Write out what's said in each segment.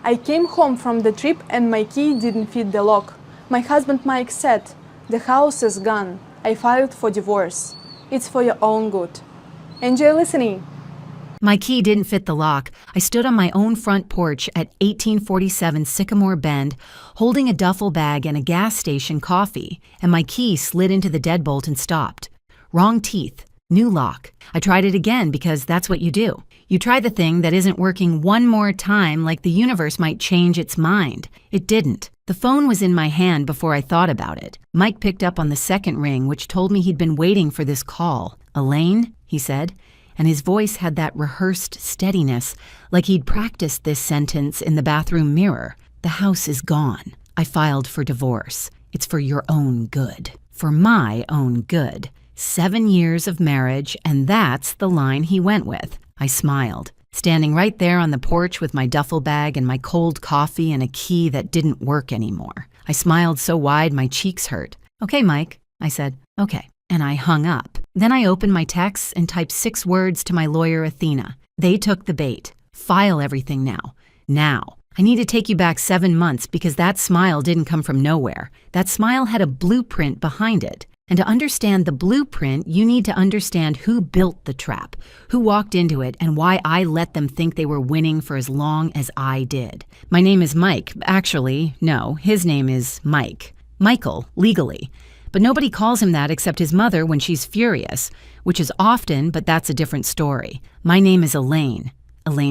I came home from the trip and my key didn't fit the lock. My husband Mike said, "The house is gone. I filed for divorce. It's for your own good." Enjoy listening. My key didn't fit the lock. I stood on my own front porch at 1847 Sycamore Bend, holding a duffel bag and a gas station coffee, and my key slid into the deadbolt and stopped. Wrong teeth. New lock. I tried it again because that's what you do. You try the thing that isn't working one more time like the universe might change its mind. It didn't. The phone was in my hand before I thought about it. Mike picked up on the second ring, which told me he'd been waiting for this call. "Elaine?" he said, and his voice had that rehearsed steadiness, like he'd practiced this sentence in the bathroom mirror. "The house is gone. I filed for divorce. It's for your own good. For my own good. 7 years of marriage, and that's the line he went with." I smiled, standing right there on the porch with my duffel bag and my cold coffee and a key that didn't work anymore. I smiled so wide my cheeks hurt. "Okay, Mike," I said. "Okay." And I hung up. Then I opened my texts and typed 6 words to my lawyer, Athena. They took the bait. "File everything now. Now. I need to take you back 7 months because that smile didn't come from nowhere. That smile had a blueprint behind it. And to understand the blueprint, you need to understand who built the trap, who walked into it, and why I let them think they were winning for as long as I did. My name is Mike. Actually, no, his name is Mike. Michael, legally. But nobody calls him that except his mother when she's furious, which is often, but that's a different story. My name is Elaine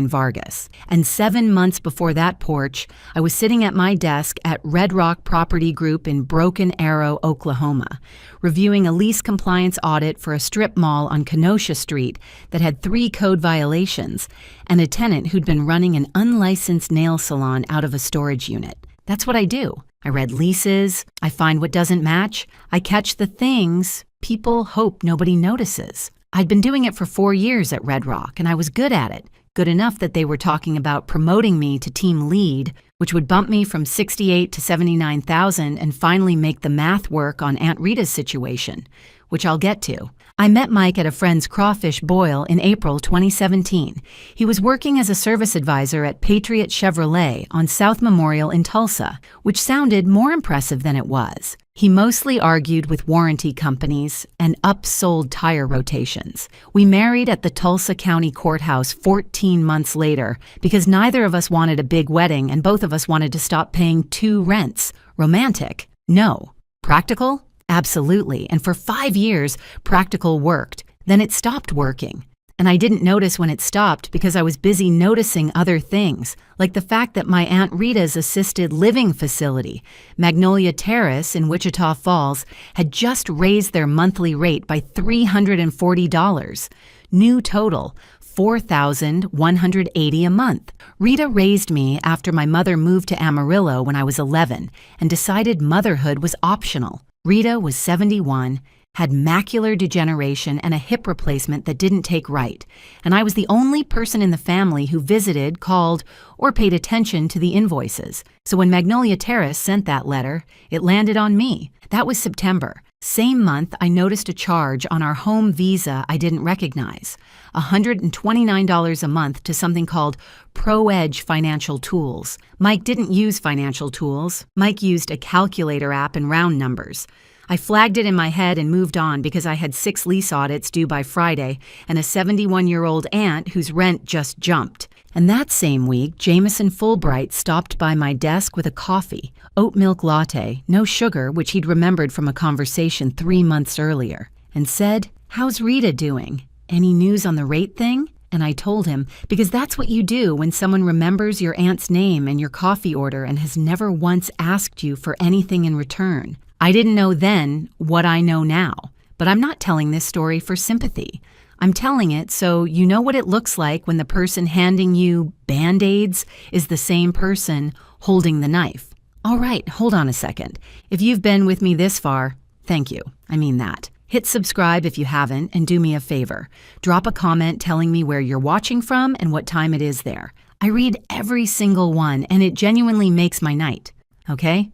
Vargas. And 7 months before that porch, I was sitting at my desk at Red Rock Property Group in Broken Arrow, Oklahoma, reviewing a lease compliance audit for a strip mall on Kenosha Street that had 3 code violations and a tenant who'd been running an unlicensed nail salon out of a storage unit. That's what I do. I read leases, I find what doesn't match, I catch the things people hope nobody notices. I'd been doing it for 4 years at Red Rock, and I was good at it. Good enough that they were talking about promoting me to team lead, which would bump me from 68 to 79,000 and finally make the math work on Aunt Rita's situation, which I'll get to. I met Mike at a friend's crawfish boil in April 2017. He was working as a service advisor at Patriot Chevrolet on South Memorial in Tulsa, which sounded more impressive than it was. He mostly argued with warranty companies and upsold tire rotations. We married at the Tulsa County Courthouse 14 months later because neither of us wanted a big wedding and both of us wanted to stop paying 2 rents. Romantic? No. Practical? Absolutely. And for 5 years, practical worked. Then it stopped working. And I didn't notice when it stopped because I was busy noticing other things, like the fact that my Aunt Rita's assisted living facility, Magnolia Terrace in Wichita Falls, had just raised their monthly rate by $340. New total, $4,180 a month. Rita raised me after my mother moved to Amarillo when I was 11 and decided motherhood was optional. Rita was 71, had macular degeneration and a hip replacement that didn't take right, and I was the only person in the family who visited, called, or paid attention to the invoices. So when Magnolia Terrace sent that letter, it landed on me. That was September. Same month, I noticed a charge on our home visa I didn't recognize, $129 a month to something called ProEdge Financial Tools. Mike didn't use financial tools. Mike used a calculator app and round numbers. I flagged it in my head and moved on because I had 6 lease audits due by Friday and a 71-year-old aunt whose rent just jumped. And that same week, Jameson Fulbright stopped by my desk with a coffee, oat milk latte, no sugar, which he'd remembered from a conversation 3 months earlier, and said, "How's Rita doing? Any news on the rate thing?" And I told him, because that's what you do when someone remembers your aunt's name and your coffee order and has never once asked you for anything in return. I didn't know then what I know now, but I'm not telling this story for sympathy. I'm telling it so you know what it looks like when the person handing you Band-Aids is the same person holding the knife. All right, hold on a second. If you've been with me this far, thank you. I mean that. Hit subscribe if you haven't, and do me a favor. Drop a comment telling me where you're watching from and what time it is there. I read every single one, and it genuinely makes my night. Okay,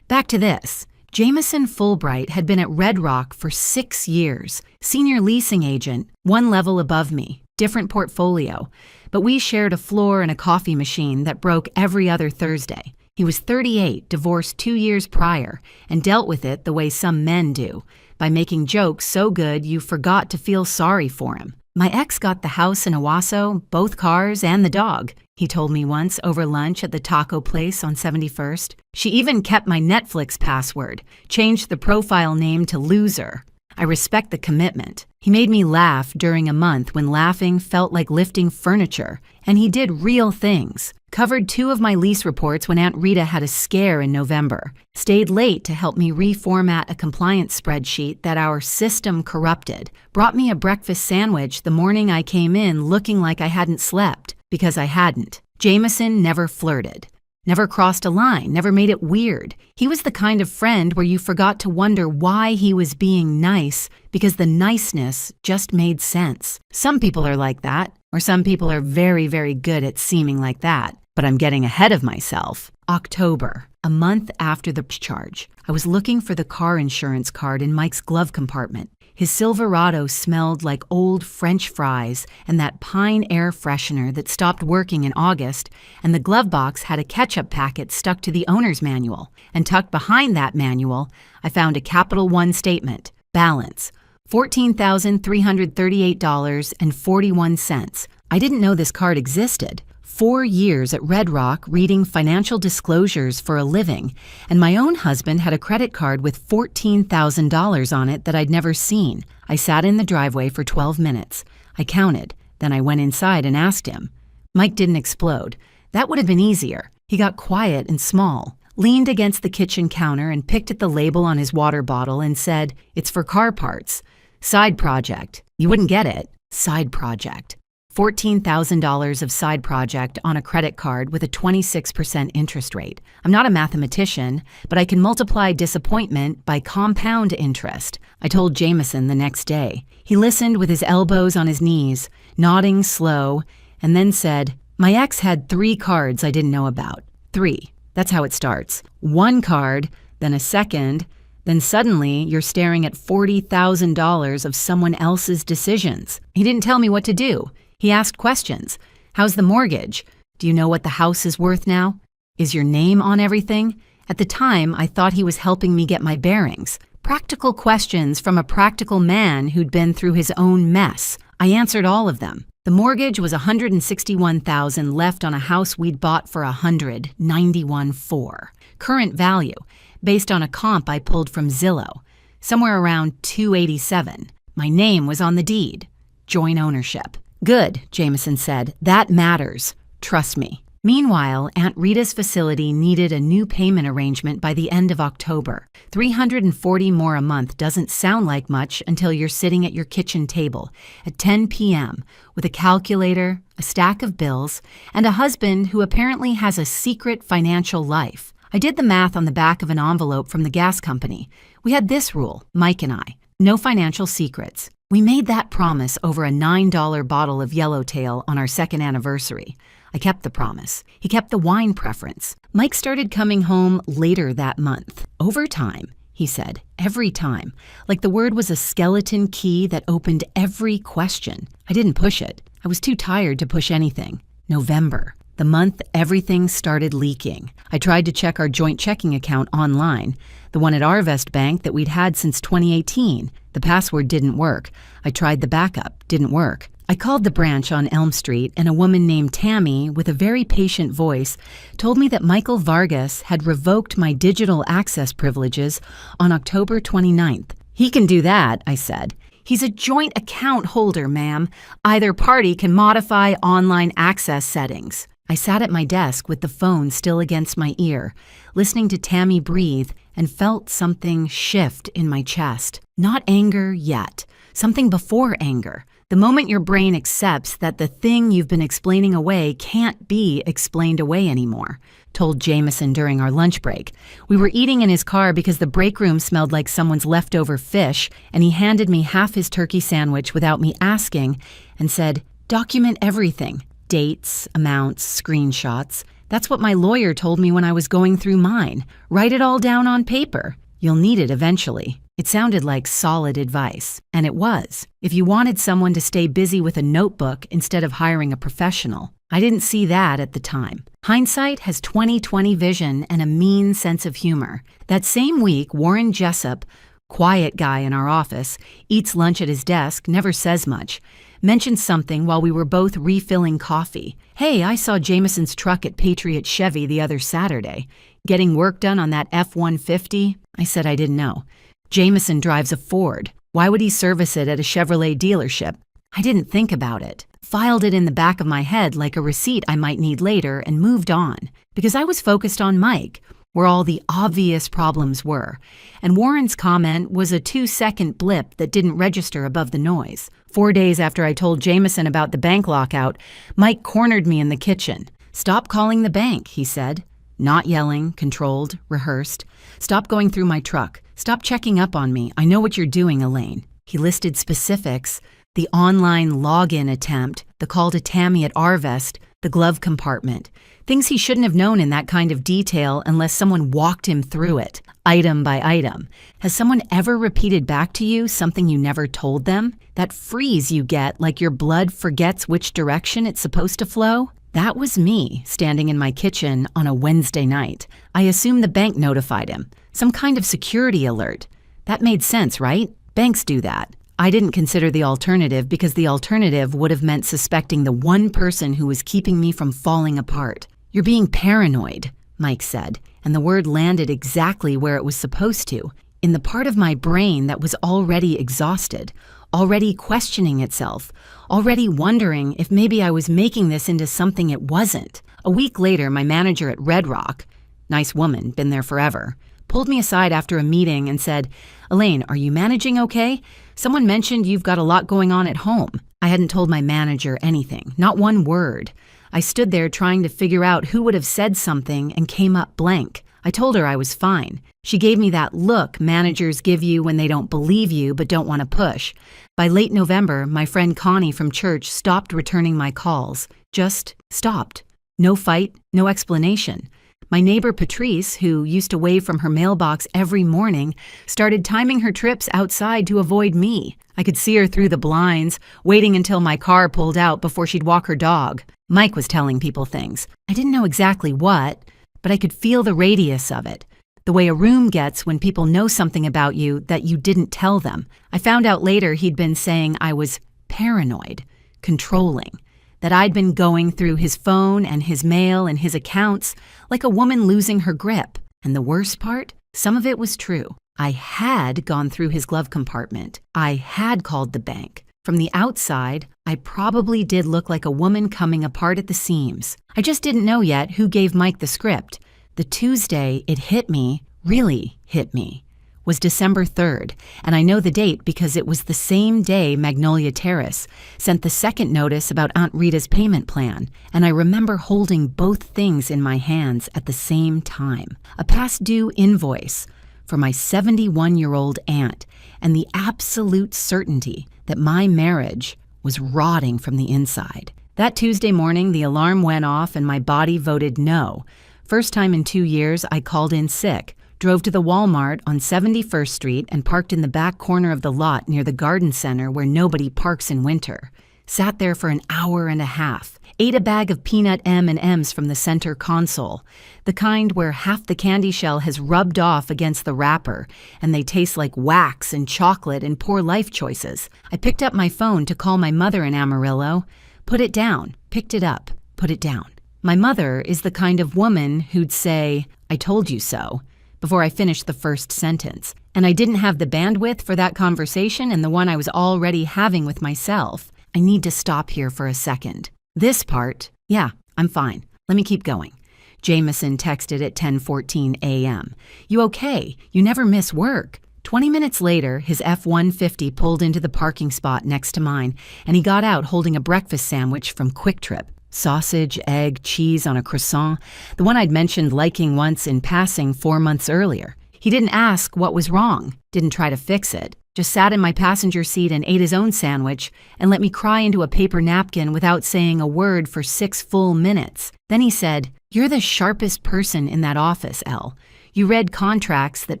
back to this. Jameson Fulbright had been at Red Rock for 6 years, senior leasing agent, 1 level above me. different portfolio, but we shared a floor and a coffee machine that broke every other Thursday. He was 38, divorced 2 years prior, and dealt with it the way some men do, by making jokes so good you forgot to feel sorry for him. My ex got the house in Owasso, both cars, and the dog, he told me once over lunch at the taco place on 71st. She even kept my Netflix password, changed the profile name to Loser. I respect the commitment. He made me laugh during a month when laughing felt like lifting furniture, and he did real things. Covered 2 of my lease reports when Aunt Rita had a scare in November. Stayed late to help me reformat a compliance spreadsheet that our system corrupted. Brought me a breakfast sandwich the morning I came in looking like I hadn't slept, because I hadn't. Jameson never flirted. Never crossed a line, never made it weird. He was the kind of friend where you forgot to wonder why he was being nice, because the niceness just made sense. Some people are like that, or some people are very, very good at seeming like that. But I'm getting ahead of myself. October, a month after the charge. I was looking for the car insurance card in Mike's glove compartment. His Silverado smelled like old French fries and that Pine air freshener that stopped working in August, and the glove box had a ketchup packet stuck to the owner's manual. And tucked behind that manual, I found a Capital One statement. Balance, $14,338.41. I didn't know this card existed. 4 years at Red Rock reading financial disclosures for a living, and my own husband had a credit card with $14,000 on it that I'd never seen. I sat in the driveway for 12 minutes. I counted. Then I went inside and asked him. Mike didn't explode. That would have been easier. He got quiet and small, leaned against the kitchen counter and picked at the label on his water bottle and said, "It's for car parts. Side project." You wouldn't get it. Side project. $14,000 of side project on a credit card with a 26% interest rate. I'm not a mathematician, but I can multiply disappointment by compound interest. I told Jameson the next day. He listened with his elbows on his knees, nodding slow, and then said, "My ex had 3 cards I didn't know about. 3. That's how it starts. 1 card, then a second, then suddenly you're staring at $40,000 of someone else's decisions." He didn't tell me what to do. He asked questions. How's the mortgage? Do you know what the house is worth now? Is your name on everything? At the time, I thought he was helping me get my bearings. Practical questions from a practical man who'd been through his own mess. I answered all of them. The mortgage was $161,000 left on a house we'd bought for $191,400. Current value, based on a comp I pulled from Zillow, somewhere around $287,000. My name was on the deed. Joint ownership. "Good," Jameson said. "That matters. Trust me." Meanwhile, Aunt Rita's facility needed a new payment arrangement by the end of October. $340 more a month doesn't sound like much until you're sitting at your kitchen table at 10 p.m. with a calculator, a stack of bills, and a husband who apparently has a secret financial life. I did the math on the back of an envelope from the gas company. We had this rule, Mike and I: no financial secrets. We made that promise over a $9 bottle of Yellowtail on our 2nd anniversary. I kept the promise. He kept the wine preference. Mike started coming home later that month. Over time, he said, every time, like the word was a skeleton key that opened every question. I didn't push it. I was too tired to push anything. November. The month everything started leaking. I tried to check our joint checking account online, the one at Arvest Bank that we'd had since 2018. The password didn't work. I tried the backup. Didn't work. I called the branch on Elm Street, and a woman named Tammy, with a very patient voice, told me that Michael Vargas had revoked my digital access privileges on October 29th. "He can do that," I said. "He's a joint account holder, ma'am. Either party can modify online access settings." I sat at my desk with the phone still against my ear, listening to Tammy breathe, and felt something shift in my chest. Not anger yet. Something before anger. The moment your brain accepts that the thing you've been explaining away can't be explained away anymore, told Jameson during our lunch break. We were eating in his car because the break room smelled like someone's leftover fish, and he handed me half his turkey sandwich without me asking and said, "Document everything. Dates, amounts, screenshots. That's what my lawyer told me when I was going through mine. Write it all down on paper. You'll need it eventually." It sounded like solid advice, and it was, if you wanted someone to stay busy with a notebook instead of hiring a professional. I didn't see that at the time. Hindsight has 20/20 vision and a mean sense of humor. That same week, Warren Jessup, quiet guy in our office, eats lunch at his desk, never says much, mentioned something while we were both refilling coffee. Hey, I saw Jameson's truck at Patriot Chevy the other Saturday. Getting work done on that F-150? I said I didn't know. Jameson drives a Ford. Why would he service it at a Chevrolet dealership? I didn't think about it. Filed it in the back of my head like a receipt I might need later and moved on. Because I was focused on Mike, where all the obvious problems were. And Warren's comment was a 2-second blip that didn't register above the noise. 4 days after I told Jameson about the bank lockout, Mike cornered me in the kitchen. Stop calling the bank, he said. Not yelling, controlled, rehearsed. Stop going through my truck. Stop checking up on me. I know what you're doing, Elaine. He listed specifics. The online login attempt, the call to Tammy at Arvest, the glove compartment. Things he shouldn't have known in that kind of detail unless someone walked him through it, item by item. Has someone ever repeated back to you something you never told them? That freeze you get like your blood forgets which direction it's supposed to flow? That was me, standing in my kitchen on a Wednesday night. I assumed the bank notified him. Some kind of security alert. That made sense, right? Banks do that. I didn't consider the alternative because the alternative would have meant suspecting the one person who was keeping me from falling apart. You're being paranoid, Mike said, and the word landed exactly where it was supposed to, in the part of my brain that was already exhausted, already questioning itself, already wondering if maybe I was making this into something it wasn't. A week later, my manager at Red Rock, nice woman, been there forever, pulled me aside after a meeting and said, Elaine, are you managing okay? Someone mentioned you've got a lot going on at home. I hadn't told my manager anything, not one word. I stood there trying to figure out who would have said something and came up blank. I told her I was fine. She gave me that look managers give you when they don't believe you but don't want to push. By late November, my friend Connie from church stopped returning my calls. Just stopped. No fight, no explanation. My neighbor Patrice, who used to wave from her mailbox every morning, started timing her trips outside to avoid me. I could see her through the blinds, waiting until my car pulled out before she'd walk her dog. Mike was telling people things. I didn't know exactly what, but I could feel the radius of it. The way a room gets when people know something about you that you didn't tell them. I found out later he'd been saying I was paranoid, controlling, that I'd been going through his phone and his mail and his accounts like a woman losing her grip. And the worst part? Some of it was true. I had gone through his glove compartment. I had called the bank. From the outside, I probably did look like a woman coming apart at the seams. I just didn't know yet who gave Mike the script. The Tuesday it hit me, really hit me, was December 3rd, and I know the date because it was the same day Magnolia Terrace sent the second notice about Aunt Rita's payment plan, and I remember holding both things in my hands at the same time. A past due invoice for my 71-year-old aunt and the absolute certainty that my marriage was rotting from the inside. That Tuesday morning, the alarm went off and my body voted no. First time in 2 years, I called in sick, drove to the Walmart on 71st Street and parked in the back corner of the lot near the garden center where nobody parks in winter. Sat there for an hour and a half, ate a bag of peanut M&Ms from the center console, the kind where half the candy shell has rubbed off against the wrapper and they taste like wax and chocolate and poor life choices. I picked up my phone to call my mother in Amarillo, put it down, picked it up, put it down. My mother is the kind of woman who'd say, I told you so, before I finished the first sentence. And I didn't have the bandwidth for that conversation and the one I was already having with myself. I need to stop here for a second. This part, yeah, I'm fine. Let me keep going. Jameson texted at 10:14 a.m. You okay? You never miss work. 20 minutes later, his F-150 pulled into the parking spot next to mine, and he got out holding a breakfast sandwich from Quick Trip. Sausage, egg, cheese on a croissant, the one I'd mentioned liking once in passing 4 months earlier. He didn't ask what was wrong, didn't try to fix it, just sat in my passenger seat and ate his own sandwich and let me cry into a paper napkin without saying a word for 6 full minutes. Then he said, You're the sharpest person in that office, Elle. You read contracts that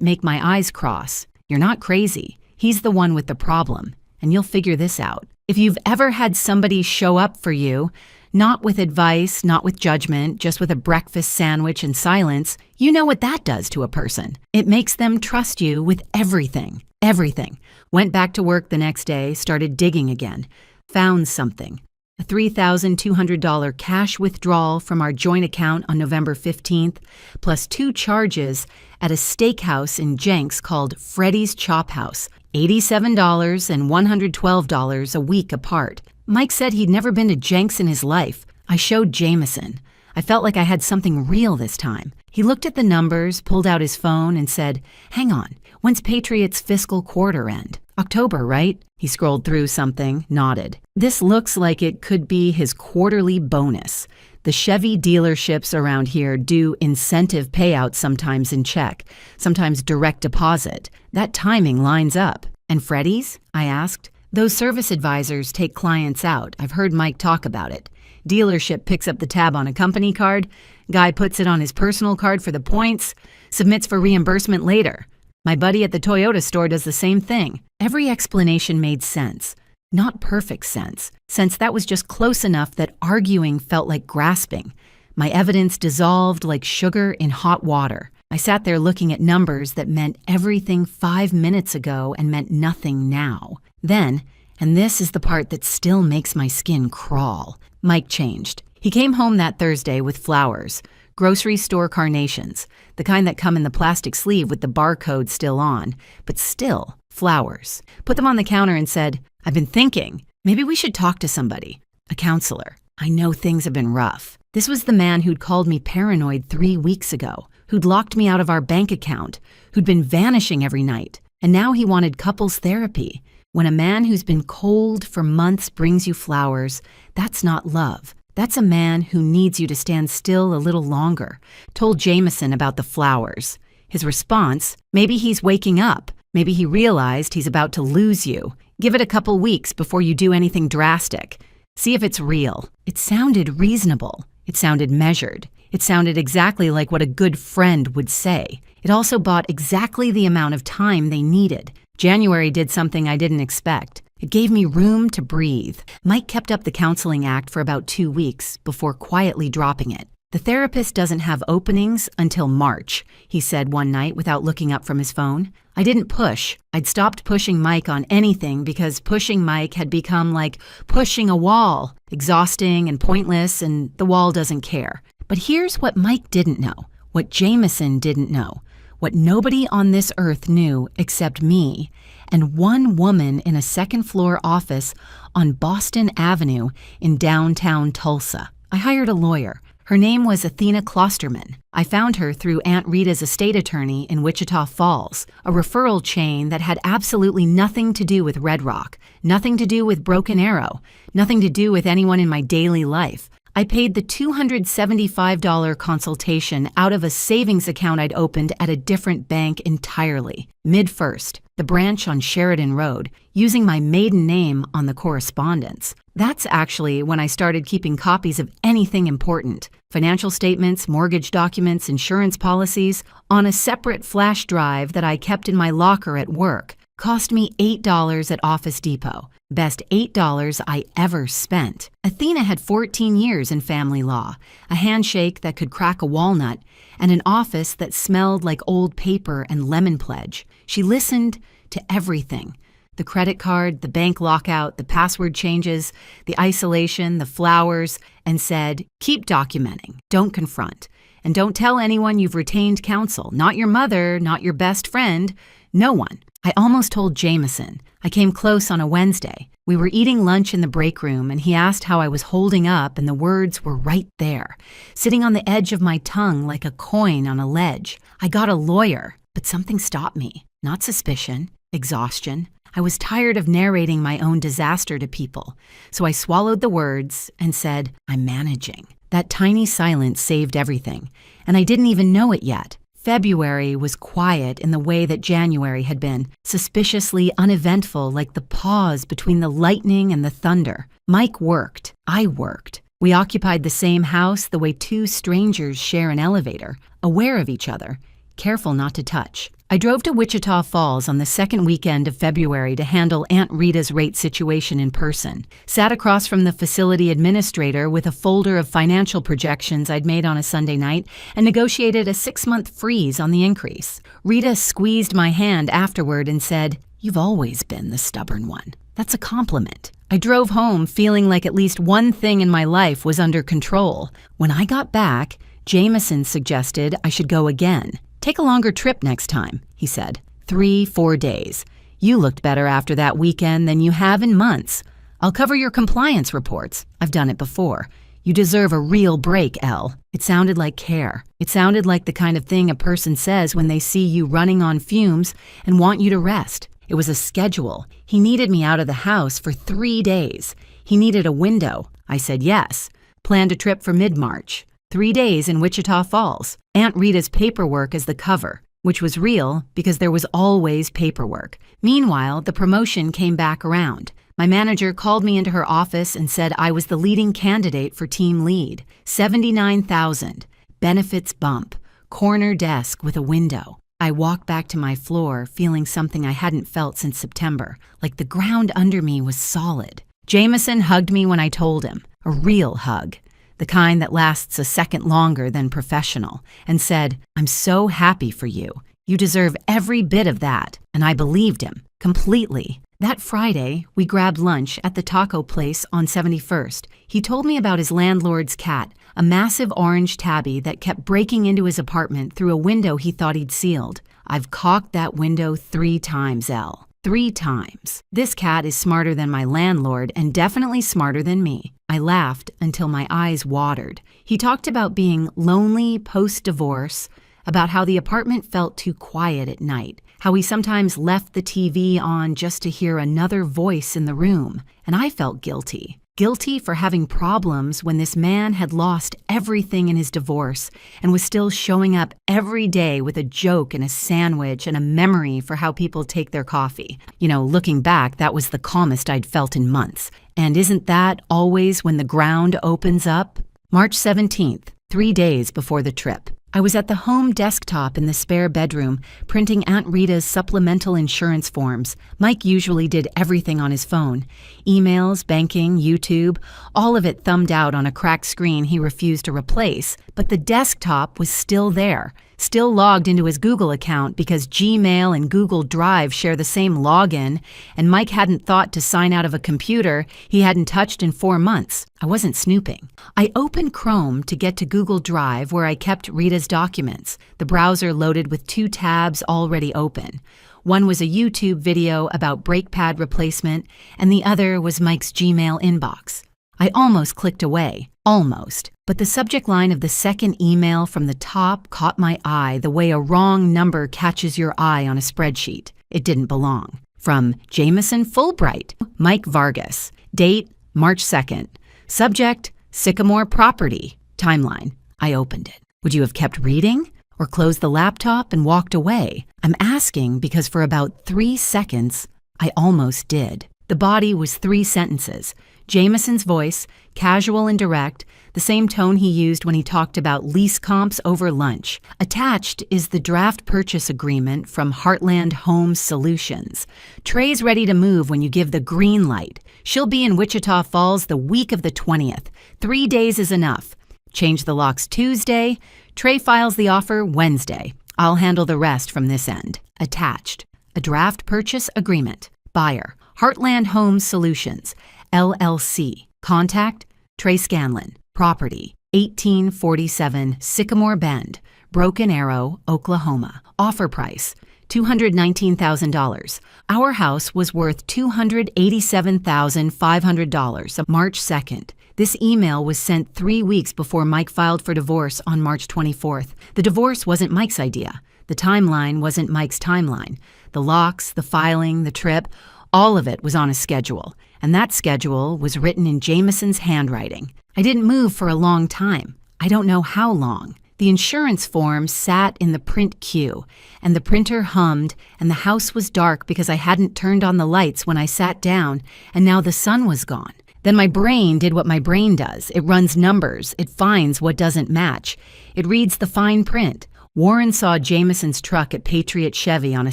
make my eyes cross. You're not crazy. He's the one with the problem, and you'll figure this out. If you've ever had somebody show up for you, not with advice, not with judgment, just with a breakfast sandwich and silence, you know what that does to a person. It makes them trust you with everything. Everything. Went back to work the next day, started digging again. Found something. A $3,200 cash withdrawal from our joint account on November 15th, plus 2 charges at a steakhouse in Jenks called Freddy's Chop House, $87 and $112 a week apart. Mike said he'd never been to Jenks in his life. I showed Jameson. I felt like I had something real this time. He looked at the numbers, pulled out his phone, and said, "Hang on, when's Patriot's fiscal quarter end? October, right?" He scrolled through something, nodded. This looks like it could be his quarterly bonus. The Chevy dealerships around here do incentive payouts sometimes in check, sometimes direct deposit. That timing lines up. And Freddy's? I asked. Those service advisors take clients out. I've heard Mike talk about it. Dealership picks up the tab on a company card. Guy puts it on his personal card for the points, submits for reimbursement later. My buddy at the Toyota store does the same thing. Every explanation made sense. Not perfect sense. Sense that was just close enough that arguing felt like grasping. My evidence dissolved like sugar in hot water. I sat there looking at numbers that meant everything 5 minutes ago and meant nothing now. Then, and this is the part that still makes my skin crawl, Mike changed. He came home that Thursday with flowers, grocery store carnations, the kind that come in the plastic sleeve with the barcode still on, but still flowers. Put them on the counter and said, "I've been thinking, maybe we should talk to somebody, a counselor. I know things have been rough." This was the man who'd called me paranoid 3 weeks ago, who'd locked me out of our bank account, who'd been vanishing every night, and now he wanted couples therapy. When a man who's been cold for months brings you flowers, that's not love. That's a man who needs you to stand still a little longer. Told Jameson about the flowers. His response, maybe he's waking up. Maybe he realized he's about to lose you. Give it a couple weeks before you do anything drastic. See if it's real. It sounded reasonable. It sounded measured. It sounded exactly like what a good friend would say. It also bought exactly the amount of time they needed. January did something I didn't expect. It gave me room to breathe. Mike kept up the counseling act for about 2 weeks before quietly dropping it. The therapist doesn't have openings until March, he said one night without looking up from his phone. I didn't push. I'd stopped pushing Mike on anything because pushing Mike had become like pushing a wall, exhausting and pointless, and the wall doesn't care. But here's what Mike didn't know, what Jameson didn't know, what nobody on this earth knew except me and one woman in a second-floor office on Boston Avenue in downtown Tulsa. I hired a lawyer. Her name was Athena Klosterman. I found her through Aunt Rita's estate attorney in Wichita Falls, a referral chain that had absolutely nothing to do with Red Rock, nothing to do with Broken Arrow, nothing to do with anyone in my daily life. I paid the $275 consultation out of a savings account I'd opened at a different bank entirely, Mid-First, the branch on Sheridan Road, using my maiden name on the correspondence. That's actually when I started keeping copies of anything important, financial statements, mortgage documents, insurance policies, on a separate flash drive that I kept in my locker at work. Cost me $8 at Office Depot. Best $8 I ever spent. Athena had 14 years in family law, a handshake that could crack a walnut, and an office that smelled like old paper and lemon pledge. She listened to everything. The credit card, the bank lockout, the password changes, the isolation, the flowers, and said, keep documenting, don't confront. And don't tell anyone you've retained counsel, not your mother, not your best friend, no one. I almost told Jameson. I came close on a Wednesday. We were eating lunch in the break room, and he asked how I was holding up, and the words were right there, sitting on the edge of my tongue like a coin on a ledge. I got a lawyer, but something stopped me. Not suspicion, exhaustion. I was tired of narrating my own disaster to people, so I swallowed the words and said, I'm managing. That tiny silence saved everything, and I didn't even know it yet. February was quiet in the way that January had been, suspiciously uneventful like the pause between the lightning and the thunder. Mike worked. I worked. We occupied the same house the way two strangers share an elevator, aware of each other, careful not to touch. I drove to Wichita Falls on the second weekend of February to handle Aunt Rita's rate situation in person. Sat across from the facility administrator with a folder of financial projections I'd made on a Sunday night and negotiated a 6-month freeze on the increase. Rita squeezed my hand afterward and said, "You've always been the stubborn one." That's a compliment. I drove home feeling like at least one thing in my life was under control. When I got back, Jameson suggested I should go again. "Take a longer trip next time," he said. 3-4 days. "You looked better after that weekend than you have in months. I'll cover your compliance reports. I've done it before. You deserve a real break, Elle." It sounded like care. It sounded like the kind of thing a person says when they see you running on fumes and want you to rest. It was a schedule. He needed me out of the house for 3 days. He needed a window. I said yes. Planned a trip for mid-March. 3 days in Wichita Falls. Aunt Rita's paperwork as the cover, which was real because there was always paperwork. Meanwhile, the promotion came back around. My manager called me into her office and said I was the leading candidate for team lead. $79,000. Benefits bump. Corner desk with a window. I walked back to my floor feeling something I hadn't felt since September, like the ground under me was solid. Jameson hugged me when I told him, a real hug, the kind that lasts a second longer than professional, and said, "I'm so happy for you. You deserve every bit of that." And I believed him, completely. That Friday, we grabbed lunch at the taco place on 71st. He told me about his landlord's cat, a massive orange tabby that kept breaking into his apartment through a window he thought he'd sealed. "I've caulked that window 3 times, Elle. 3 times. This cat is smarter than my landlord and definitely smarter than me." I laughed until my eyes watered. He talked about being lonely post-divorce, about how the apartment felt too quiet at night, how he sometimes left the TV on just to hear another voice in the room, and I felt guilty. Guilty for having problems when this man had lost everything in his divorce and was still showing up every day with a joke and a sandwich and a memory for how people take their coffee. Looking back, that was the calmest I'd felt in months. And isn't that always when the ground opens up? March 17th, 3 days before the trip. I was at the home desktop in the spare bedroom, printing Aunt Rita's supplemental insurance forms. Mike usually did everything on his phone. Emails, banking, YouTube, all of it thumbed out on a cracked screen he refused to replace. But the desktop was still there, still logged into his Google account because Gmail and Google Drive share the same login, and Mike hadn't thought to sign out of a computer he hadn't touched in 4 months. I wasn't snooping. I opened Chrome to get to Google Drive where I kept Rita's documents, the browser loaded with 2 tabs already open. One was a YouTube video about brake pad replacement, and the other was Mike's Gmail inbox. I almost clicked away. Almost. But the subject line of the second email from the top caught my eye the way a wrong number catches your eye on a spreadsheet. It didn't belong. From Jameson Fulbright, Mike Vargas. Date, March 2nd. Subject, Sycamore Property. Timeline. I opened it. Would you have kept reading? Or closed the laptop and walked away? I'm asking because for about 3 seconds, I almost did. The body was 3 sentences. Jameson's voice, casual and direct, the same tone he used when he talked about lease comps over lunch. Attached is the draft purchase agreement from Heartland Home Solutions. Trey's ready to move when you give the green light. She'll be in Wichita Falls the week of the 20th. 3 days is enough. Change the locks Tuesday. Trey files the offer Wednesday. I'll handle the rest from this end. Attached. A draft purchase agreement. Buyer. Heartland Home Solutions. LLC. Contact, Trey Scanlon. Property, 1847 Sycamore Bend, Broken Arrow, Oklahoma. Offer price, $219,000. Our house was worth $287,500 on March 2nd. This email was sent 3 weeks before Mike filed for divorce on March 24th. The divorce wasn't Mike's idea. The timeline wasn't Mike's timeline. The locks, the filing, the trip, all of it was on a schedule. And that schedule was written in Jameson's handwriting. I didn't move for a long time. I don't know how long. The insurance form sat in the print queue, and the printer hummed, and the house was dark because I hadn't turned on the lights when I sat down, and now the sun was gone. Then my brain did what my brain does. It runs numbers. It finds what doesn't match. It reads the fine print. Warren saw Jameson's truck at Patriot Chevy on a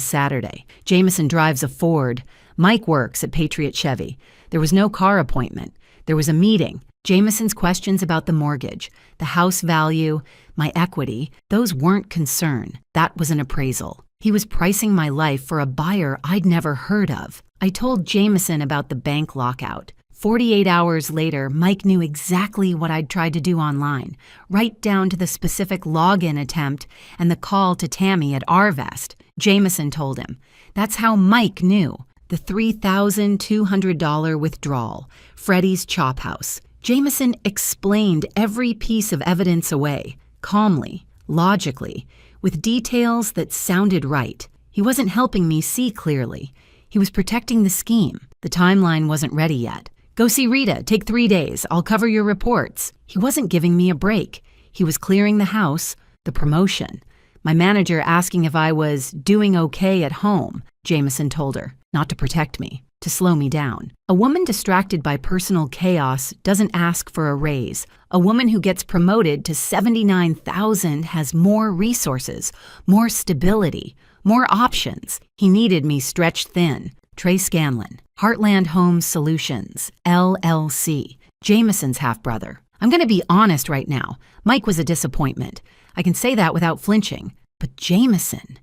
Saturday. Jameson drives a Ford. Mike works at Patriot Chevy. There was no car appointment. There was a meeting. Jameson's questions about the mortgage, the house value, my equity, those weren't concern. That was an appraisal. He was pricing my life for a buyer I'd never heard of. I told Jameson about the bank lockout. 48 hours later, Mike knew exactly what I'd tried to do online, right down to the specific login attempt and the call to Tammy at Arvest. Jameson told him. That's how Mike knew. The $3,200 withdrawal, Freddie's Chop House. Jameson explained every piece of evidence away, calmly, logically, with details that sounded right. He wasn't helping me see clearly. He was protecting the scheme. The timeline wasn't ready yet. Go see Rita, take 3 days, I'll cover your reports. He wasn't giving me a break. He was clearing the house, the promotion. My manager asking if I was doing okay at home, Jameson told her, not to protect me, to slow me down. A woman distracted by personal chaos doesn't ask for a raise. A woman who gets promoted to $79,000 has more resources, more stability, more options. He needed me stretched thin. Trey Scanlon, Heartland Home Solutions, LLC, Jameson's half-brother. I'm going to be honest right now. Mike was a disappointment. I can say that without flinching. But Jameson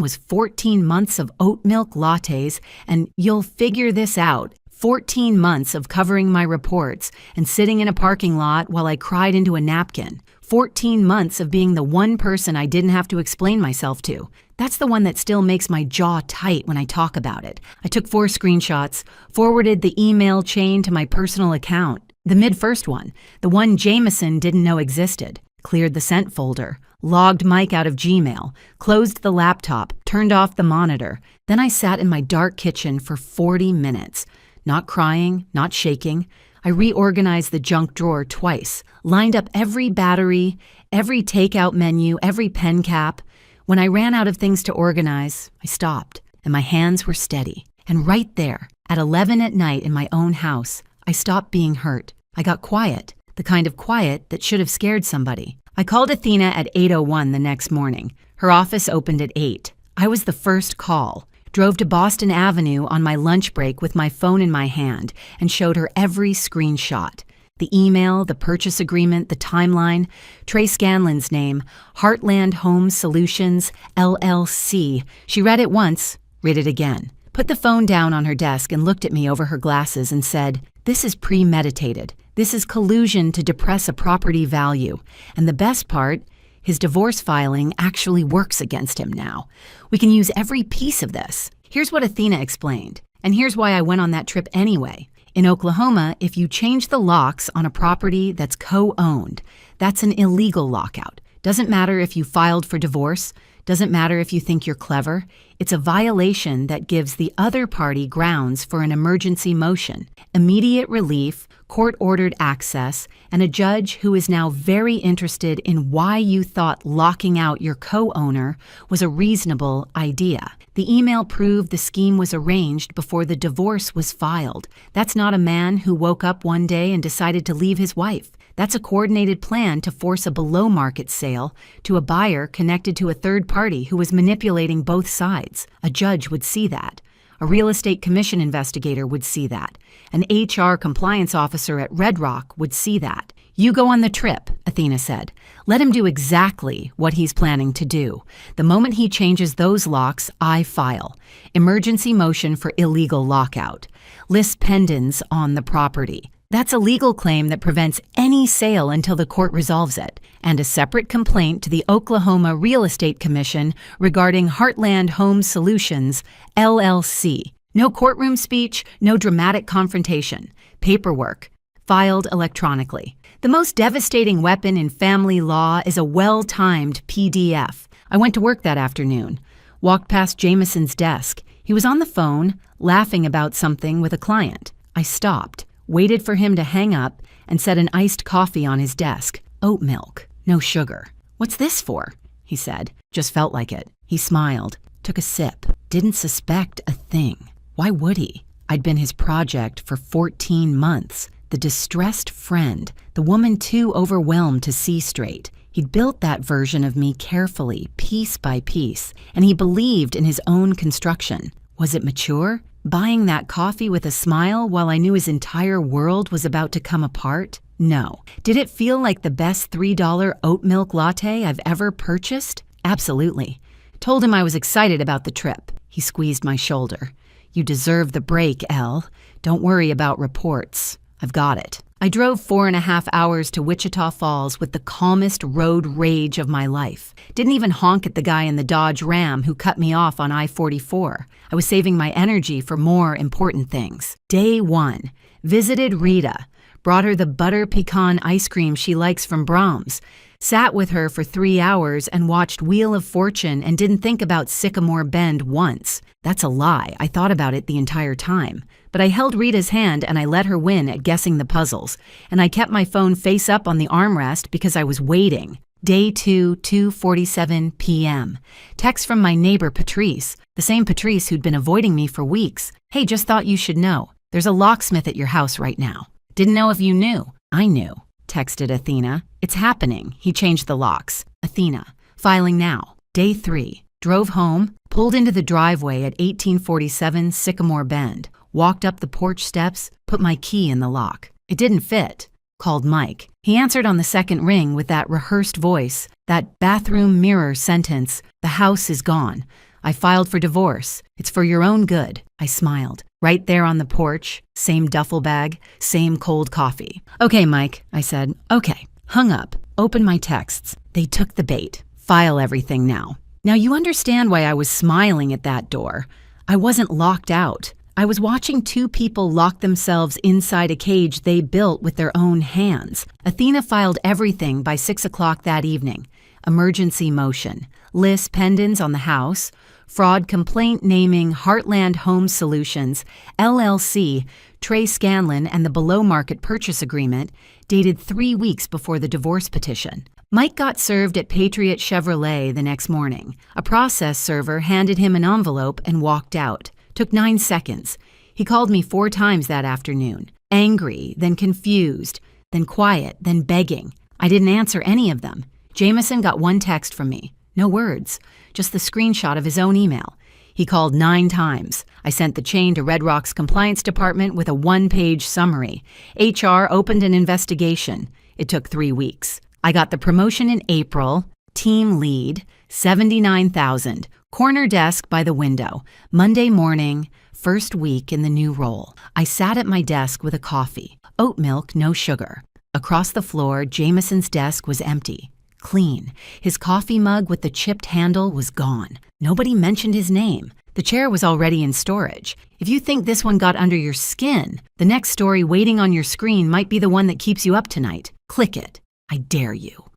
was 14 months of oat milk lattes, and you'll figure this out. 14 months of covering my reports and sitting in a parking lot while I cried into a napkin. 14 months of being the one person I didn't have to explain myself to. That's the one that still makes my jaw tight when I talk about it. I took 4 screenshots, forwarded the email chain to my personal account. The mid-first one, the one Jameson didn't know existed. Cleared the sent folder, logged Mike out of Gmail, closed the laptop, turned off the monitor. Then I sat in my dark kitchen for 40 minutes. Not crying, not shaking. I reorganized the junk drawer twice, lined up every battery, every takeout menu, every pen cap. When I ran out of things to organize, I stopped, and my hands were steady. And right there, at 11 at night in my own house, I stopped being hurt. I got quiet, the kind of quiet that should have scared somebody. I called Athena at 8:01 the next morning. Her office opened at 8. I was the first call. Drove to Boston Avenue on my lunch break with my phone in my hand and showed her every screenshot. The email, the purchase agreement, the timeline, Trey Scanlon's name, Heartland Home Solutions, LLC. She read it once, read it again, put the phone down on her desk and looked at me over her glasses and said, "This is premeditated. This is collusion to depress a property value. And the best part, his divorce filing actually works against him now. We can use every piece of this." Here's what Athena explained, and here's why I went on that trip anyway. In Oklahoma, if you change the locks on a property that's co-owned, that's an illegal lockout. Doesn't matter if you filed for divorce, doesn't matter if you think you're clever. It's a violation that gives the other party grounds for an emergency motion, immediate relief, court-ordered access, and a judge who is now very interested in why you thought locking out your co-owner was a reasonable idea. The email proved the scheme was arranged before the divorce was filed. That's not a man who woke up one day and decided to leave his wife. That's a coordinated plan to force a below-market sale to a buyer connected to a third party who was manipulating both sides. A judge would see that. A real estate commission investigator would see that. An HR compliance officer at Red Rock would see that. You go on the trip, Athena said. Let him do exactly what he's planning to do. The moment he changes those locks, I file. Emergency motion for illegal lockout. List pendants on the property. That's a legal claim that prevents any sale until the court resolves it, and a separate complaint to the Oklahoma Real Estate Commission regarding Heartland Home Solutions, LLC. No courtroom speech, no dramatic confrontation. Paperwork, filed electronically. The most devastating weapon in family law is a well-timed PDF. I went to work that afternoon, walked past Jameson's desk. He was on the phone, laughing about something with a client. I stopped, waited for him to hang up, and set an iced coffee on his desk. Oat milk, no sugar. "What's this for?" he said. Just felt like it. He smiled, took a sip, didn't suspect a thing. Why would he? I'd been his project for 14 months. The distressed friend, the woman too overwhelmed to see straight. He'd built that version of me carefully, piece by piece, and he believed in his own construction. Was it mature? Buying that coffee with a smile while I knew his entire world was about to come apart? No. Did it feel like the best $3 oat milk latte I've ever purchased? Absolutely. Told him I was excited about the trip. He squeezed my shoulder. You deserve the break, Elle. Don't worry about reports. I've got it. I drove 4.5 hours to Wichita Falls with the calmest road rage of my life. Didn't even honk at the guy in the Dodge Ram who cut me off on I-44. I was saving my energy for more important things. Day 1. Visited Rita. Brought her the butter pecan ice cream she likes from Brahms. Sat with her for 3 hours and watched Wheel of Fortune and didn't think about Sycamore Bend once. That's a lie. I thought about it the entire time. But I held Rita's hand and I let her win at guessing the puzzles. And I kept my phone face up on the armrest because I was waiting. Day 2, 2:47 p.m. Text from my neighbor Patrice, the same Patrice who'd been avoiding me for weeks. Hey, just thought you should know. There's a locksmith at your house right now. Didn't know if you knew. I knew. Texted Athena. It's happening. He changed the locks. Athena. Filing now. Day 3. Drove home, pulled into the driveway at 1847 Sycamore Bend, walked up the porch steps, put my key in the lock. It didn't fit. Called Mike. He answered on the second ring with that rehearsed voice, that bathroom mirror sentence, the house is gone. I filed for divorce. It's for your own good. I smiled. Right there on the porch, same duffel bag, same cold coffee. Okay, Mike, I said. Okay. Hung up. Opened my texts. They took the bait. File everything now. Now you understand why I was smiling at that door. I wasn't locked out. I was watching 2 people lock themselves inside a cage they built with their own hands. Athena filed everything by 6 o'clock that evening. Emergency motion. Lis Pendens on the house. Fraud complaint naming Heartland Home Solutions, LLC, Trey Scanlon and the below-market purchase agreement, dated 3 weeks before the divorce petition. Mike got served at Patriot Chevrolet the next morning. A process server handed him an envelope and walked out. Took 9 seconds. He called me 4 times that afternoon. Angry, then confused, then quiet, then begging. I didn't answer any of them. Jameson got 1 text from me. No words, just the screenshot of his own email. He called 9 times. I sent the chain to Red Rock's compliance department with a 1-page summary. HR opened an investigation. It took 3 weeks. I got the promotion in April, team lead, $79,000, corner desk by the window, Monday morning, first week in the new role. I sat at my desk with a coffee, oat milk, no sugar. Across the floor, Jameson's desk was empty. Clean. His coffee mug with the chipped handle was gone. Nobody mentioned his name. The chair was already in storage. If you think this one got under your skin, the next story waiting on your screen might be the one that keeps you up tonight. Click it. I dare you.